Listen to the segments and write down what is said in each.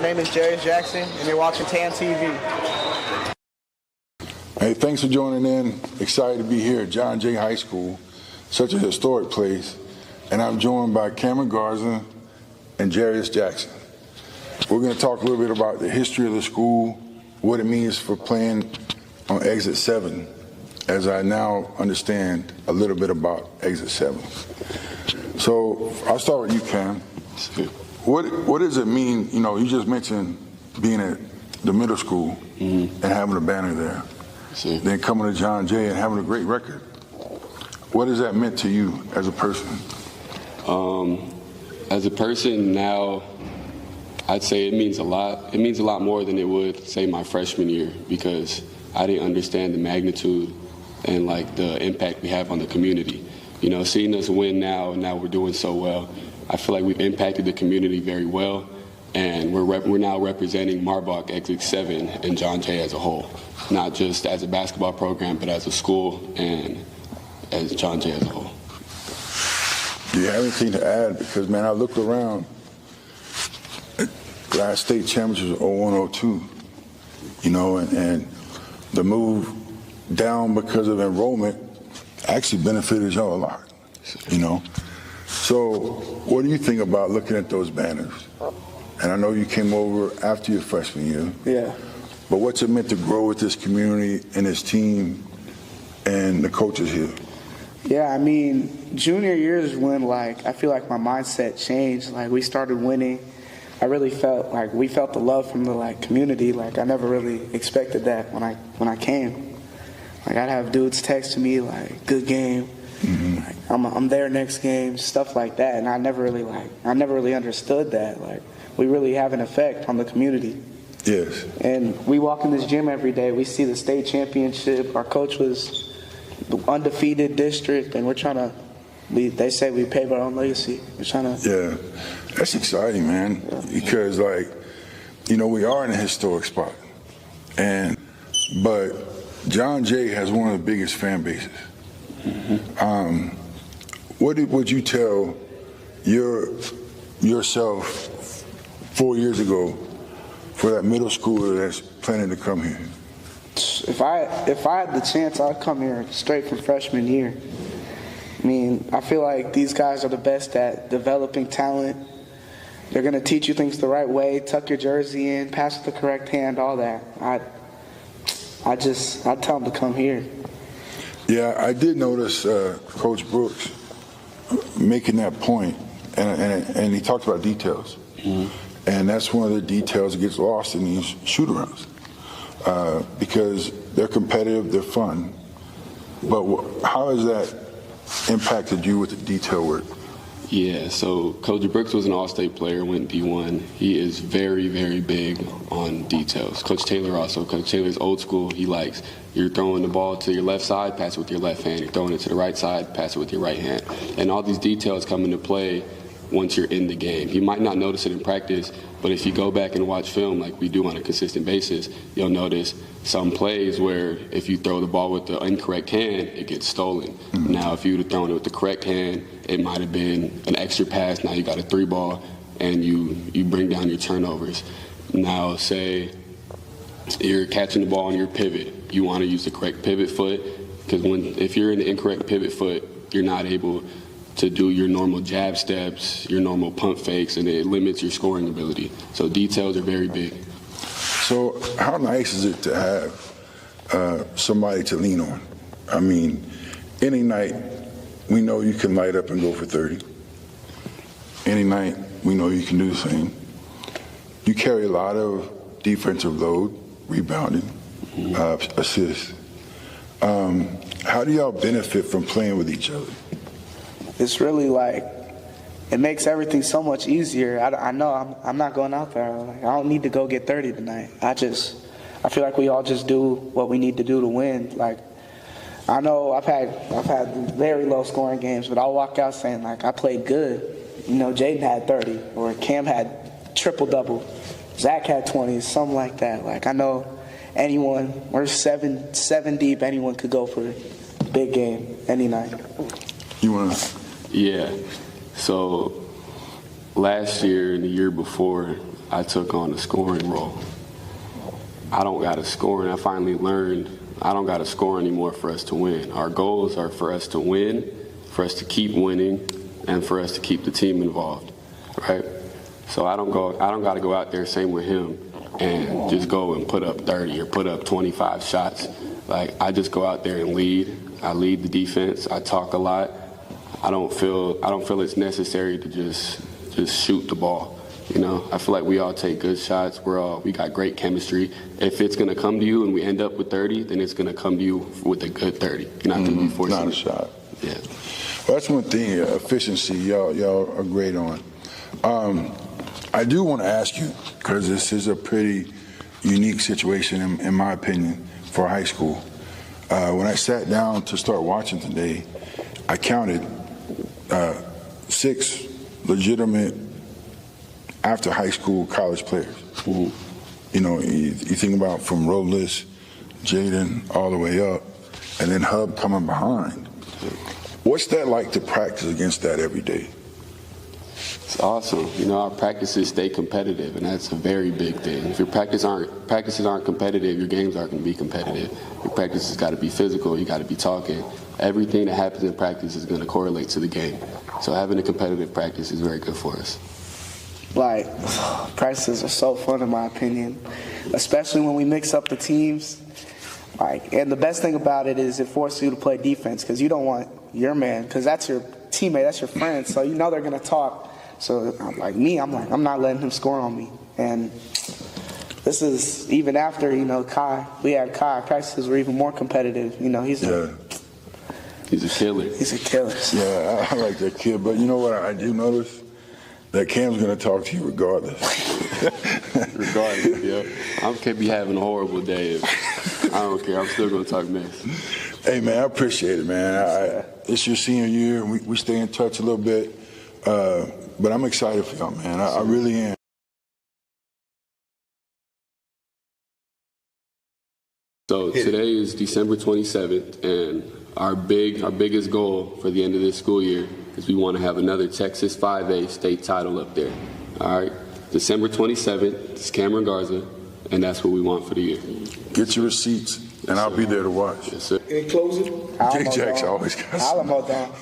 name is Jarius Jackson, and you're watching TAN TV. Hey, thanks for joining in. Excited to be here at John Jay High School, such a historic place. And I'm joined by Cameron Garza and Jarius Jackson. We're going to talk a little bit about the history of the school, what it means for playing on Exit 7, as I now understand a little bit about Exit 7. So I'll start with you, Cam. What does it mean? You know, you just mentioned being at the middle school and having a banner there. Then coming to John Jay and having a great record. What has that meant to you as a person? As a person now, I'd say it means a lot. It means a lot more than it would, say, my freshman year, because I didn't understand the magnitude and like the impact we have on the community. You know, seeing us win now, and now we're doing so well, I feel like we've impacted the community very well, and we're now representing Marbach Exit 7 and John Jay as a whole, not just as a basketball program, but as a school and as John Jay as a whole. Do you have anything to add? Because, man, I looked around. Last state championship was 01-02, you know, and the move down because of enrollment actually benefited y'all a lot, you know. So what do you think about looking at those banners? And I know you came over after your freshman year. Yeah. But what's it meant to grow with this community and this team and the coaches here? Yeah, I mean, junior year is when, like, I feel like my mindset changed. Like, we started winning. I really felt like we felt the love from the, like, community. Like, I never really expected that when I came. Like, I'd have dudes text me, like, good game. Like, I'm there next game, stuff like that. And I never really understood that. Like, we really have an effect on the community. Yes. And we walk in this gym every day. We see the state championship. Our coach was the undefeated district, and we're trying to. They say we pave our own legacy. We're trying to. Yeah, that's exciting, man. Yeah. Because, like, you know, we are in a historic spot, but John Jay has one of the biggest fan bases. What would you tell yourself 4 years ago for that middle schooler that's planning to come here? If I had the chance, I'd come here straight from freshman year. I mean, I feel like these guys are the best at developing talent. They're going to teach you things the right way, tuck your jersey in, pass with the correct hand, all that. I'd tell them to come here. Yeah, I did notice Coach Brooks making that point, and he talked about details. And that's one of the details that gets lost in these shoot-arounds. Because they're competitive, they're fun. But how has that impacted you with the detail work? Yeah, so Coach Brooks was an all-state player, went D1. He is very, very big on details. Coach Taylor also. Coach Taylor's old school. He likes, you're throwing the ball to your left side, pass it with your left hand. You're throwing it to the right side, pass it with your right hand. And all these details come into play once you're in the game. You might not notice it in practice, but if you go back and watch film like we do on a consistent basis, you'll notice some plays where if you throw the ball with the incorrect hand, it gets stolen. Now, if you would have thrown it with the correct hand, it might have been an extra pass. Now you got a 3-ball, and you bring down your turnovers. Now, say you're catching the ball on your pivot. You want to use the correct pivot foot, because if you're in the incorrect pivot foot, you're not able to do your normal jab steps, your normal pump fakes, and it limits your scoring ability. So details are very big. So how nice is it to have somebody to lean on? I mean, any night we know you can light up and go for 30. Any night we know you can do the same. You carry a lot of defensive load, rebounding, assists. How do y'all benefit from playing with each other? It's really like, it makes everything so much easier. I know I'm not going out there. Like, I don't need to go get 30 tonight. I feel like we all just do what we need to do to win. Like, I know I've had very low scoring games, but I'll walk out saying, like, I played good. You know, Jaden had 30, or Cam had triple-double. Zach had 20, something like that. Like, I know anyone, we're seven deep, anyone could go for a big game any night. You want to? Yeah. So last year and the year before, I took on the scoring role. I don't got to score, and I finally learned I don't got to score anymore for us to win. Our goals are for us to win, for us to keep winning, and for us to keep the team involved, right? So I don't got to go out there, same with him, and just go and put up 30 or put up 25 shots. Like, I just go out there and lead. I lead the defense. I talk a lot. I don't feel it's necessary to just shoot the ball. You know, I feel like we all take good shots. We got great chemistry. If it's going to come to you and we end up with 30, then it's going to come to you with a good 30. You're not going to be forcing Not a shot. Yeah. Well, that's one thing, efficiency, y'all are great on. I do want to ask you, because this is a pretty unique situation, in my opinion, for high school. When I sat down to start watching today, I counted 6 legitimate after high school college players. Who, you know, you think about from Robles, Jaden, all the way up, and then Hub coming behind. What's that like to practice against that every day? It's awesome. You know, our practices stay competitive, and that's a very big thing. If your practices aren't competitive, your games aren't going to be competitive. Your practices got to be physical. You got to be talking. Everything that happens in practice is going to correlate to the game. So having a competitive practice is very good for us. Like, practices are so fun in my opinion, especially when we mix up the teams. Like, and the best thing about it is it forces you to play defense, because you don't want your man, because that's your teammate, that's your friend, so you know they're going to talk. So I'm not letting him score on me. And this is even after, you know, we had Kai. Practices were even more competitive. You know, he's a killer. He's a killer. Yeah, I like that kid. But you know what I do notice? That Cam's going to talk to you regardless. Regardless, yeah. I could be having a horrible day. I don't care. I'm still going to talk mess. Hey, man, I appreciate it, man. It's your senior year, and we stay in touch a little bit. But I'm excited for y'all, man. I really am. So today is December 27th, and our biggest goal for the end of this school year is we want to have another Texas 5A state title up there. All right, December 27th, it's Cameron Garza, and that's what we want for the year. Get your receipts, and I'll be there to watch. Yes, sir. Any closing? Jay Jackson always got Alamo down.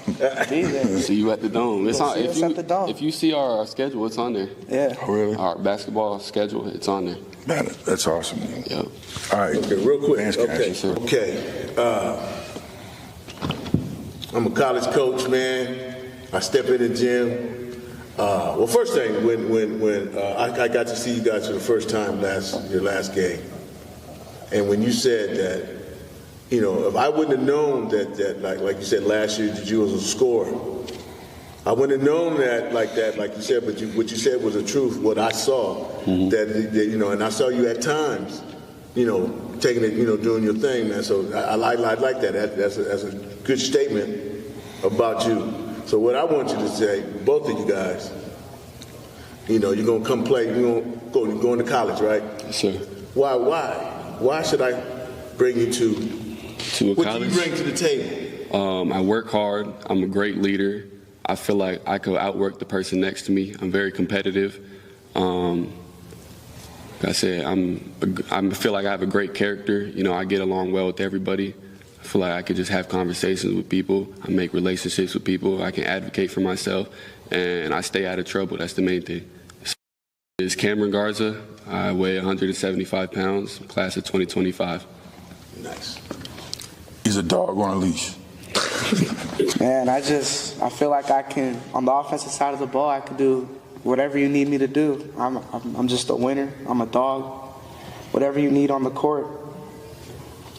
Be there. See you at the Dome. It's on. See us at the Dome. If you see our schedule, it's on there. Yeah. Oh, really? Our basketball schedule, it's on there. Man, that's awesome. Yep. All right. Okay, real quick. Fans Okay. Cash. Okay. I'm a college coach, man. I step in the gym. Well, first thing, when I got to see you guys for the first time your last game, and when you said that, you know, if I wouldn't have known that like you said last year that you was a scorer, I wouldn't have known that, like you said, but what you said was the truth. What I saw, that you know, and I saw you at times, you know, taking it, you know, doing your thing, man. So I like that. That's a good statement about you. So what I want you to say, both of you guys, you know, you're gonna come play. You're going to college, right? Yes, sir. Why should I bring you to a what college? do you bring to the table? I work hard. I'm a great leader. I feel like I could outwork the person next to me. I'm very competitive. Like I said, I feel like I have a great character. You know, I get along well with everybody. I feel like I could just have conversations with people. I make relationships with people. I can advocate for myself, and I stay out of trouble. That's the main thing. It's Cameron Garza. I weigh 175 pounds, class of 2025. Nice. He's a dog on a leash. Man, I feel like I can, on the offensive side of the ball, I can do whatever you need me to do. I'm just a winner. I'm a dog. Whatever you need on the court,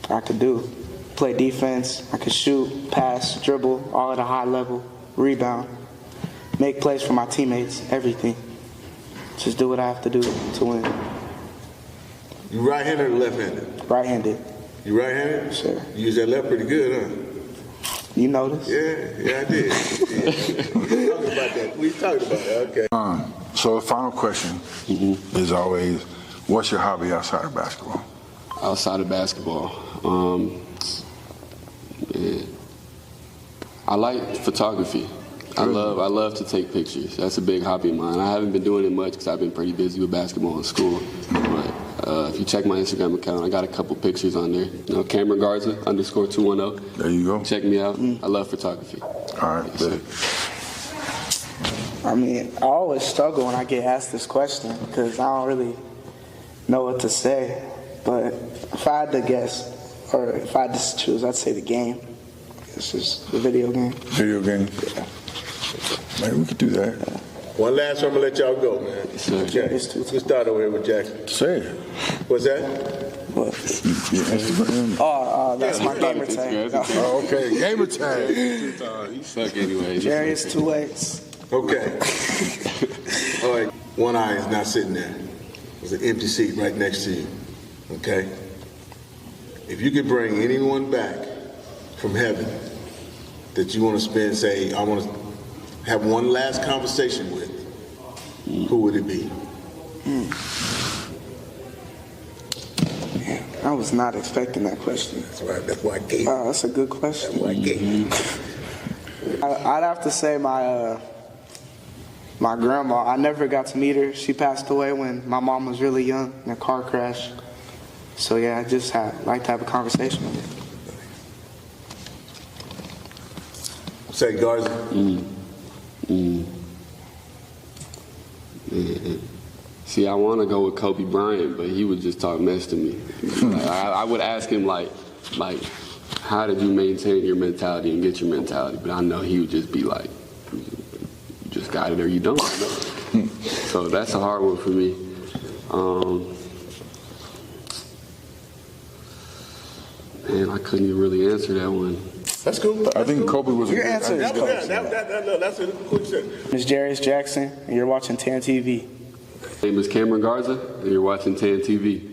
I could do. Play defense, I could shoot, pass, dribble, all at a high level, rebound, make plays for my teammates, everything. Just do what I have to do to win. You right-handed or left-handed? Right-handed. You right-handed? Sure. You use that left pretty good, huh? You noticed? Yeah, I did. We talked about that. Okay. So the final question is always, what's your hobby outside of basketball? Outside of basketball, I like photography. I love to take pictures. That's a big hobby of mine. I haven't been doing it much because I've been pretty busy with basketball in school. But if you check my Instagram account, I got a couple pictures on there. You know, Cameron Garza _210. There you go. Check me out. I love photography. All right. Good. I mean, I always struggle when I get asked this question because I don't really know what to say. But if I had to guess, or if I had to choose, I'd say the game. It's just the video game. Video game? Yeah. Man, we could do that. One last one, I'm going to let y'all go, man. Okay. Let's start over here with Jackson. Say it. What's that? What? Your Instagram? Oh, that's my gamer tag. Oh, okay. Gamer tag. You suck anyway. Jarius 2X. Okay. All right. One eye is not sitting there. There's an empty seat right next to you. Okay? If you could bring anyone back from heaven that you want to spend, say, I want to have one last conversation with, who would it be? Man, I was not expecting that question. That's why I gave it. Wow, that's a good question. That's why I gave it. I'd have to say my grandma. I never got to meet her. She passed away when my mom was really young in a car crash. So yeah, I just like to have a conversation with her. Say Garza. See, I want to go with Kobe Bryant, but he would just talk mess to me. I would ask him like, how did you maintain your mentality and get your mentality? But I know he would just be like, you just got it or you don't. So that's a hard one for me. Man, I couldn't even really answer that one. That's cool. I think Kobe was Your answer is Kobe. That's a quick set. It's Jarius Jackson, and you're watching TAN TV. My name is Cameron Garza, and you're watching TAN TV.